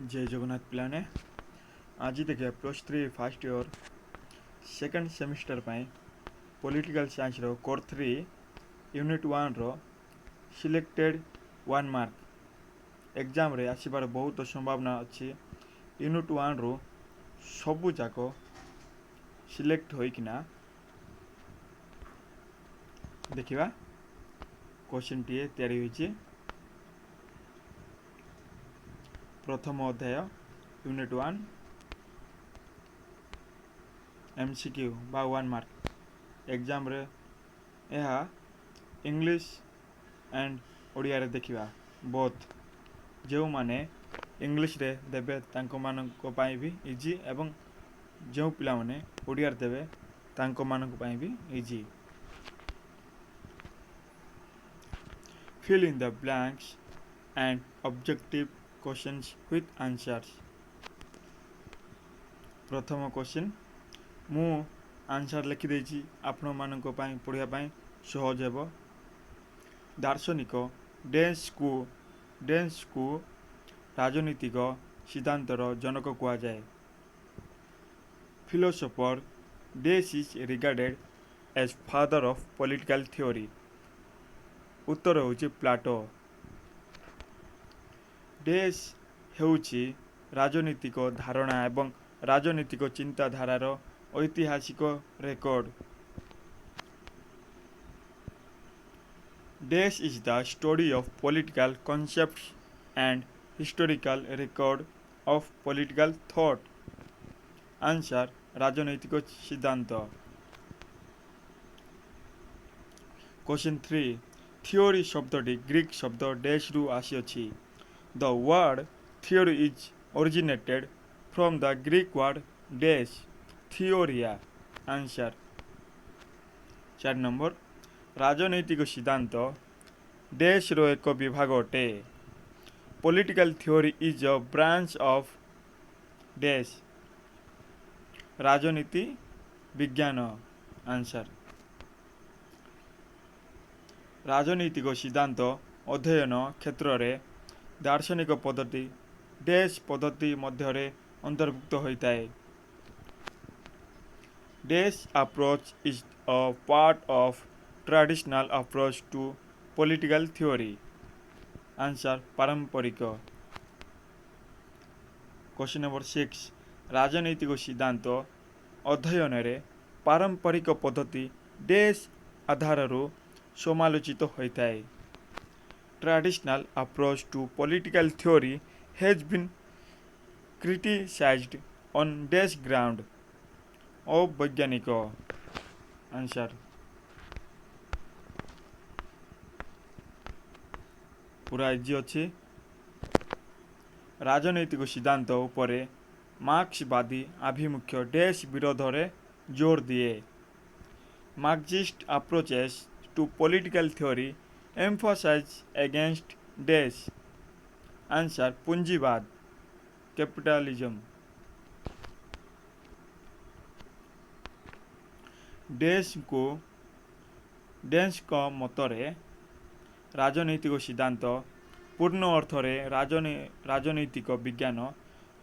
जय जगन्नाथ पिलाने आज देखिए +3 first year second semester political science रो कोर 3 यूनिट 1 रो सिलेक्टेड 1 मार्क एग्जाम रे आसीबार बहुत संभावना अच्छी। यूनिट 1 रो सबू जाक सिलेक्ट होइकिना देखिबा क्वेश्चन टी तैयारी होइछि। प्रथम अध्याय यूनिट 1 एमसीक्यू बा 1 मार्क एग्जाम रे यह इंग्लिश एंड ओडिया रे देखिबा बोथ जो माने इंग्लिश रे देबे तांको मानको पाई भी इजी एवं जो पिला माने ओडिया रे देबे तांको मानको पाई भी easy. Fill in the blanks and objective questions with answers. प्रथम क्वेश्चन मु आंसर लिखि देछि आपण मानको पाई पढिया पाई सहज हेबो। दार्शनिक डेन्स को राजनीतिक सिद्धांतर जनक कुआ जाए। Philosopher dash is regarded as father of political theory. उत्तर होउछि प्लाटो। डेस हेउछि राजनीतिक धारणा एवं राजनीतिक चिंताधारार ऐतिहासिक record. Dash is the study of political concepts and historical record of political thought. Answer राजनैतिक सिद्धांत। क्वेश्चन 3 थियोरी शब्दटी ग्रीक शब्द डैश रु आसीअछि। The word theory is originated from the Greek word dash theoria. Answer 4 number राजनैतिक सिद्धांत dash रो एक विभाग अटे। Political theory is a branch of dash राजनीति विज्ञान। आंसर राजनैतिक सिद्धांत अध्ययन क्षेत्र रे दार्शनिक पद्धति डैश पद्धति मध्य अंतर्भुक्त होता है। Dash approach is a part of traditional approach to political theory. Answer पारंपरिक। क्वेश्चन नंबर 6 राजनैतिक सिद्धांत अध्ययन रे पारंपरिक पद्धति डैश आधार समालोचित होता है। Traditional approach to political theory has been criticized on dash ground. अवैज्ञानिक। आंसर पूरा इजी अच्छी। राजनैतिक सिद्धांत उपरे मार्क्सवादी आभिमुख्य डैश विरोध रे जोर दिए। Marxist approaches to political theory emphasise against dash. Answer पूंजीवाद कैपिटलिज्म। डैश को मतरे राजनैतिक सिद्धांत पूर्ण अर्थ रे राजनैतिक विज्ञान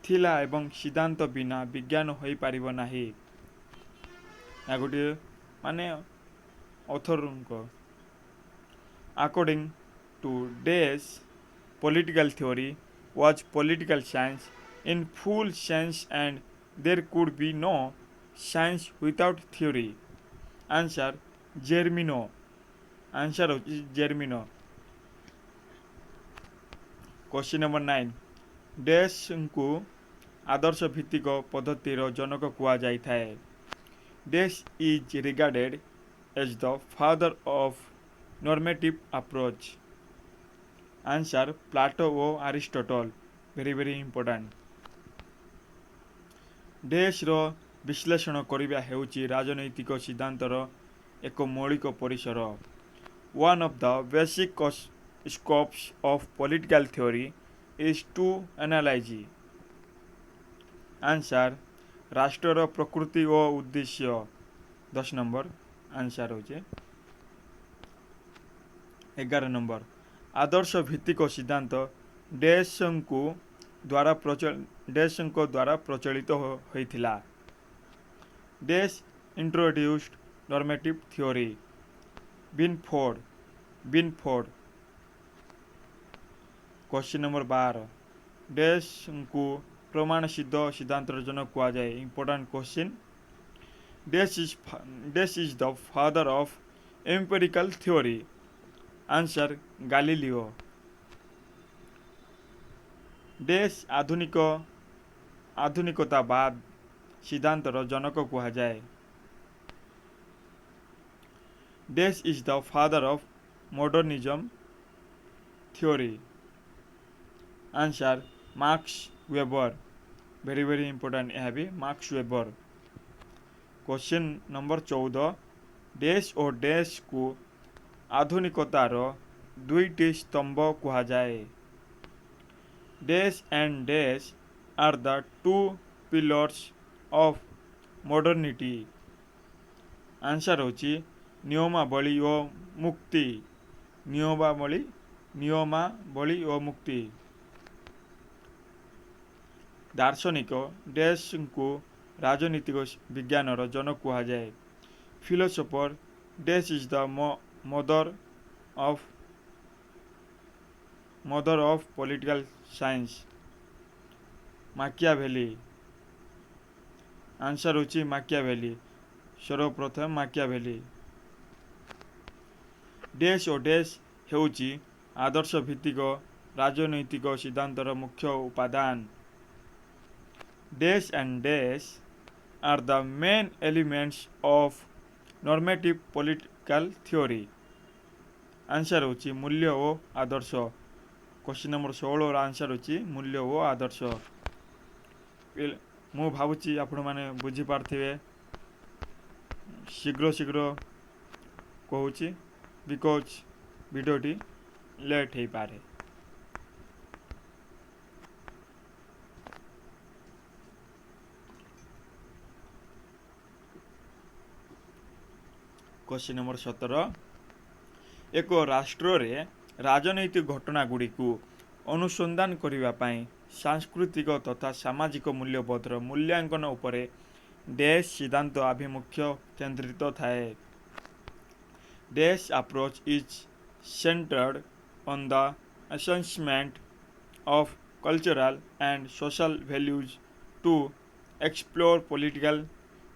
थिला एवं सिद्धांत बिना विज्ञान होई पारिबो नाही। या गोटे माने ऑथर को according to dash political theory was political science in full sense and there could be no science without theory. Answer जेर्मिनो। आंसर होची जेर्मिनो। क्वेश्चन नंबर 9 डैश को आदर्श भित्तिक पद्धतिर जनक कुआ जाई थाए। Dash is regarded as the father of normative approach. Answer Plato और Aristotle. Very very important. Dash रो विश्लेषण करिबा हेउची राजनैतिक सिद्धांतर एक मौलिक परिसर। One of the basic scopes of political theory is to analyse. Answer राष्ट्र प्रकृति और उद्देश्य। 10 नंबर आंसर होचे। 11 नंबर आदर्श भित्तिक सिद्धांत डैश को द्वारा प्रचलित होइथिला। Dash introduced normative theory. Binford. Question number 12 dash को प्रमाण सिद्ध सिद्धांतर जनक कुआ जाए। Important question. Dash is the father of empirical theory. Answer Galileo. Dash आधुनिकतावाद सिद्धांतर जनक कुआ जाए। Dash is the father of modernism theory. Answer Marx Weber. Very very important यह भी Marx Weber. Question number 14 dash और डैश को आधुनिकतार दुईटी स्तंभ कुआ जाए। Dash and dash are the two pillars of modernity. Answer होची नियमावली ओ मुक्ति। नियमावली ओ मुक्ति। दार्शनिक डैश को राजनीतिक विज्ञानर जनक कुआ जाए। Philosopher dash is the mother of political science. Machiavelli. Answer होची माकियाभेली। सर्वप्रथम माकियाभेली। डैश और डैश हेउची आदर्श भित्तिक राजनैतिक सिद्धांतर मुख्य उपादान। Dash and dash are the main elements of normative political theory. Answer होची मूल्य ओ आदर्श। क्वेश्चन नंबर 16 आंसर होची मूल्य ओ आदर्श। मु भावुची आपण माने बुझी पारथिबे। शीघ्र कहूची बिकॉज वीडियोटी लेट हो पारे। क्वेश्चन नंबर 17 एक राष्ट्र रे राजनैतिक घटना गुड़ी को अनुसंधान करिबा पई सांस्कृतिक तथा सामाजिक मूल्यबोधर मूल्यांकन उपरे डैश सिद्धांत आभिमुख्य केंद्रित थाए। Dash approach is centred on the assessment of cultural and social values to explore political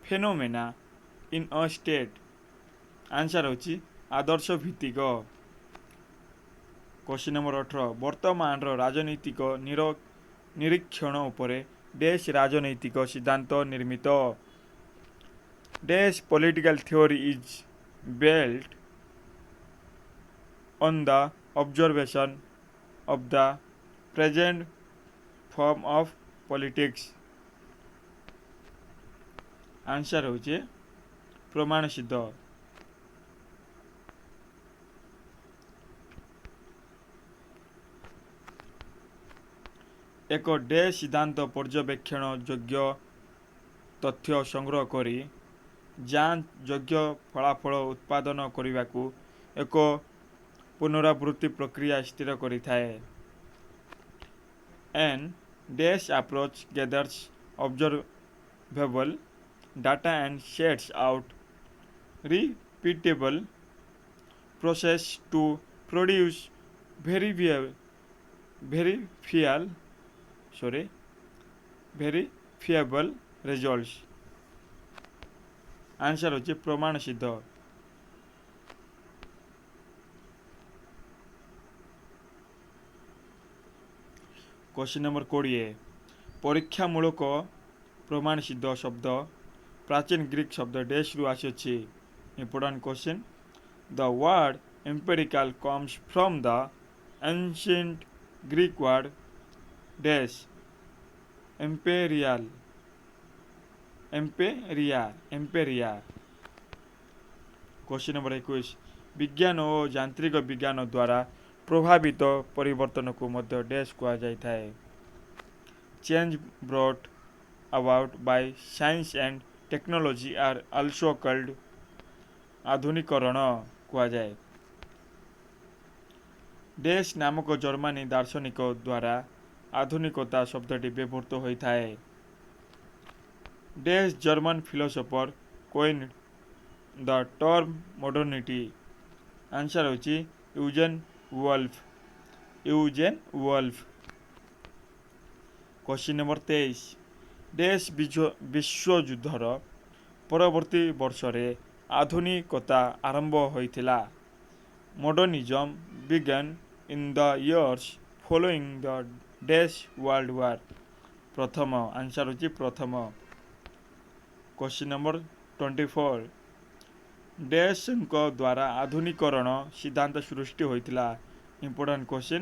phenomena in a state. Answer होची आदर्श भित्तिक। क्वेश्चन नंबर 18 वर्तमान राजनीतिक निरीक्षण उपरे डैश राजनैतिक सिद्धांत निर्मित। Dash political theory is belt on the observation of the present form of politics. Answer होचे प्रमाण सिद्ध। एक डैश सिद्धांत पर्यवेक्षण योग्य तथ्य संग्रह करी जांच योग्य फलाफल उत्पादन करने को एक पुनरावृत्ति प्रक्रिया स्थिर करिथाए। An dash approach gathers observable data and sets out repeatable process to produce verifiable results। Answer होचे प्रमाण सिद्ध। क्वेश्चन नंबर 20 परीक्षामूलक प्रमाण सिद्ध शब्द प्राचीन ग्रीक शब्द डैश रु आसी। Important question the word empirical comes from the ancient Greek word dash Emporia. Question number 21 विज्ञान और यांत्रिक विज्ञान द्वारा प्रभावित परिवर्तन को मध्य डैश कुआ जाए। Change brought about by science and technology are also called आधुनिकरण कुआ जाए। डैश नामक जर्मनी दार्शनिक द्वारा ଆଧୁନିକତା ଶବ୍ଦଟି ବ୍ୟବହୃତ ହୋଇଥାଏ। Dash German philosopher coined the term modernity. Answer ହେଉଛି Eugen Wolf. Question number 23 dash ବିଶ୍ୱଯୁଦ୍ଧର ପରବର୍ତ୍ତୀ ବର୍ଷରେ ଆଧୁନିକତା ଆରମ୍ଭ ହୋଇଥିଲା। Modernism began in the years following the dash world war. ପ୍ରଥମ ଆନ୍ସର ହେଉଛି ପ୍ରଥମ। क्वेश्चन नंबर 24 ଡେସ୍ଙ୍କ ଦ୍ୱାରା ଆଧୁନିକରଣ ସିଦ୍ଧାନ୍ତ ସୃଷ୍ଟି ହୋଇଥିଲା। Important question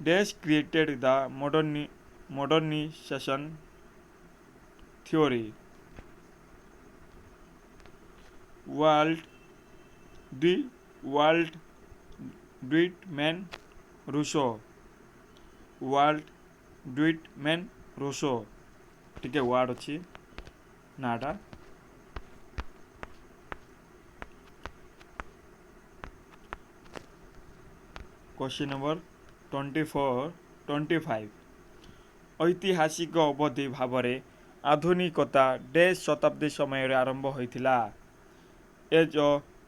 dash created the modernisation theory. Walt Whitman Rostow. ଟିକେ ୱାର୍ଡ ଅଛି ନାଟା। क्वेश्चन नंबर 25 ଐତିହାସିକ ଅବଧି ଭାବରେ ଆଧୁନିକତା ଡେସ୍ ଶତାବ୍ଦୀ ସମୟରେ ଆରମ୍ଭ ହୋଇଥିଲା। Age of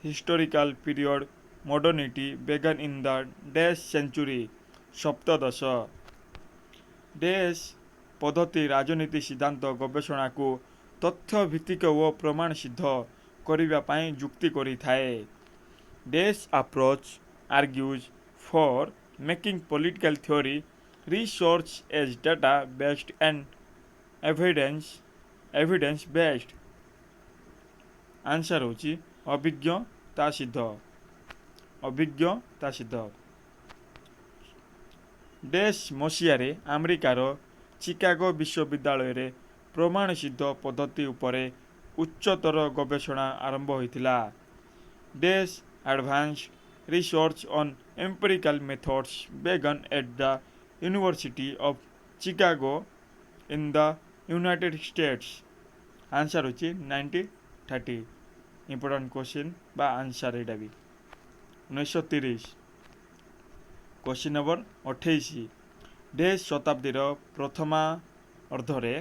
historical period modernity began in the dash century. ସପ୍ତଦଶ ଡେସ୍ ପଦ୍ଧତି ରାଜନୀତି ସିଦ୍ଧାନ୍ତ ଗବେଷଣାକୁ ତଥ୍ୟ ଭିତ୍ତିକ ଓ ପ୍ରମାଣ ସିଦ୍ଧ କରିବା ପାଇଁ ଯୁକ୍ତି କରିଥାଏ। Dash approach argues for making political theory research as data based and evidence based. Answer ହେଉଛି ଅଭିଜ୍ଞତା ସିଦ୍ଧ। ଡେସ୍ ମସିହାରେ ଆମେରିକାର ଚିକାଗୋ ବିଶ୍ୱବିଦ୍ୟାଳୟରେ ପ୍ରମାଣ ସିଦ୍ଧ ପଦ୍ଧତି ଉପରେ ଉଚ୍ଚତର ଗବେଷଣା ଆରମ୍ଭ ହୋଇଥିଲା। Dash advanced research on empirical methods began at the university of Chicago in the United States. Answer ହେଉଛି 1930। ଇମ୍ପୋର୍ଟାଣ୍ଟ क्वेश्चन ବା ଆନ୍ସର ଏଇଟା ବି 1930। क्वेश्चन नंबर 28 ଡେସ୍ ଶତାବ୍ଦୀର ପ୍ରଥମାର୍ଦ୍ଧରେ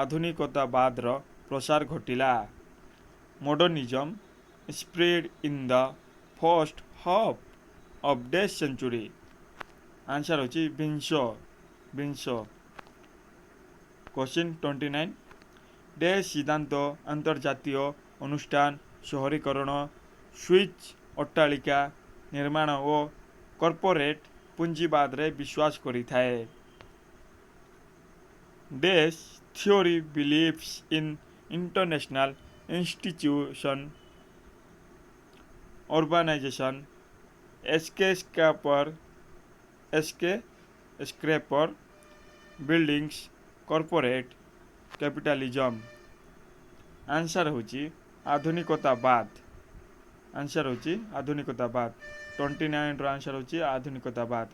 ଆଧୁନିକତାବାଦର ପ୍ରସାର ଘଟିଲା। Modernism spread in the first half of dash century. Answer ହେଉଛି ବିଂଶ। Question 29 ଡେସ୍ ସିଦ୍ଧାନ୍ତ ଆନ୍ତର୍ଜାତୀୟ ଅନୁଷ୍ଠାନ ସହରୀକରଣ ସୁଇଚ୍ ଅଟ୍ଟାଳିକା ନିର୍ମାଣ ଓ କର୍ପୋରେଟ୍ ପୁଞ୍ଜିବାଦରେ ବିଶ୍ୱାସ କରିଥାଏ। Dash theory believes in international institution urbanisation skyscraper buildings corporate capitalism. Answer ହେଉଛି ଆଧୁନିକତାବାଦ। 29ର ଆନ୍ସର ହେଉଛି ଆଧୁନିକତାବାଦ।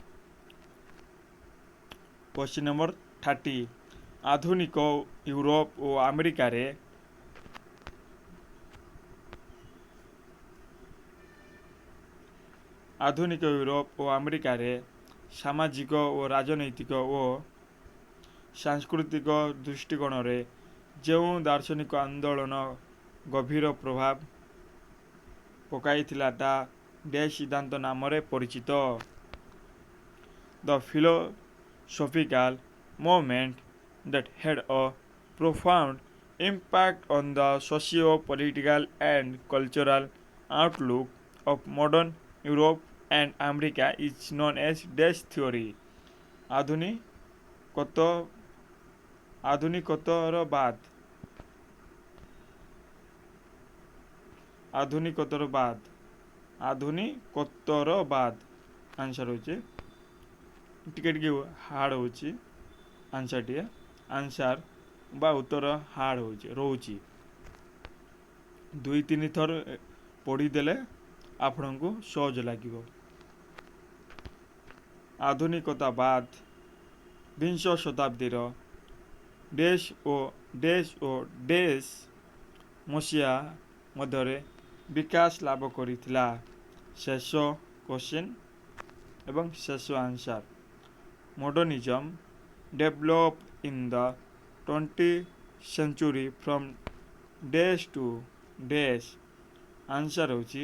क्वेश्चन नंबर 30 ଆଧୁନିକ ୟୁରୋପ ଓ ଆମେରିକାରେ ସାମାଜିକ ଓ ରାଜନୈତିକ ଓ ସାଂସ୍କୃତିକ ଦୃଷ୍ଟିକୋଣରେ ଯେଉଁ ଦାର୍ଶନିକ ଆନ୍ଦୋଳନ ଗଭୀର ପ୍ରଭାବ ପକାଇଥିଲା ତାହା ଡେସ୍ ସିଦ୍ଧାନ୍ତ ନାମରେ ପରିଚିତ। ଦ philosophical movement that had a profound impact on the socio-political and cultural outlook of modern Europe and America is known as Desh theory. ଆଧୁନିକତର ବାଦ ଆନ୍ସର ହେଉଛି ଟିକେ ହାର୍ଡ ହେଉଛି ଆନ୍ସର ବା ଉତ୍ତର ହାର୍ଡ ରହୁଛି। 2-3 ଥର ପଢ଼ିଦେଲେ ଆପଣଙ୍କୁ ସହଜ ଲାଗିବ। ଆଧୁନିକତାବାଦ ବିଂଶ ଶତାବ୍ଦୀର ଡେସ୍ ମସିହା ମଧ୍ୟରେ ବିକାଶ ଲାଭ କରିଥିଲା। ଶେଷ କ୍ୱେଶ୍ଚନ ଏବଂ ଶେଷ answer modernism developed in the 20th century from days to days? Answer ହେଉଛି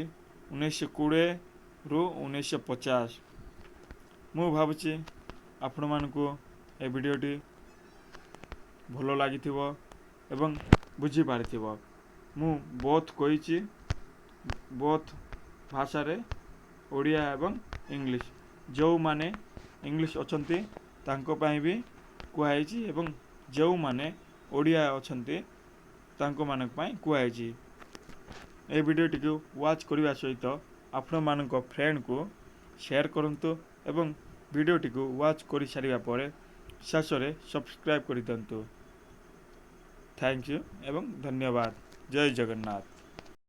1920 ରୁ 1950। ମୁଁ ଭାବୁଛି ଆପଣମାନଙ୍କୁ ଏ ଭିଡ଼ିଓଟି ଭଲ ଲାଗିଥିବ ଏବଂ ବୁଝିପାରିଥିବ। ମୁଁ ବୋଥ୍ କହିଛି, ବୋଥ୍ ଭାଷାରେ ଓଡ଼ିଆ ଏବଂ ଇଂଲିଶ। ଯେଉଁମାନେ ଇଂଲିଶ ଅଛନ୍ତି ତାଙ୍କ ପାଇଁ ବି କୁହାଯାଇଛି ଏବଂ ଯେଉଁମାନେ ଓଡ଼ିଆ ଅଛନ୍ତି ତାଙ୍କମାନଙ୍କ ପାଇଁ କୁହାଯାଇଛି। ଏ ଭିଡ଼ିଓଟିକୁ ୱାଚ୍ କରିବା ସହିତ ଆପଣମାନଙ୍କ ଫ୍ରେଣ୍ଡକୁ ସେୟାର କରନ୍ତୁ ଏବଂ ଭିଡ଼ିଓଟିକୁ ୱାଚ୍ କରିସାରିବା ପରେ ଶେଷରେ ସବସ୍କ୍ରାଇବ୍ କରିଦିଅନ୍ତୁ। ଥ୍ୟାଙ୍କ ୟୁ ଏବଂ ଧନ୍ୟବାଦ। ଜୟ ଜଗନ୍ନାଥ।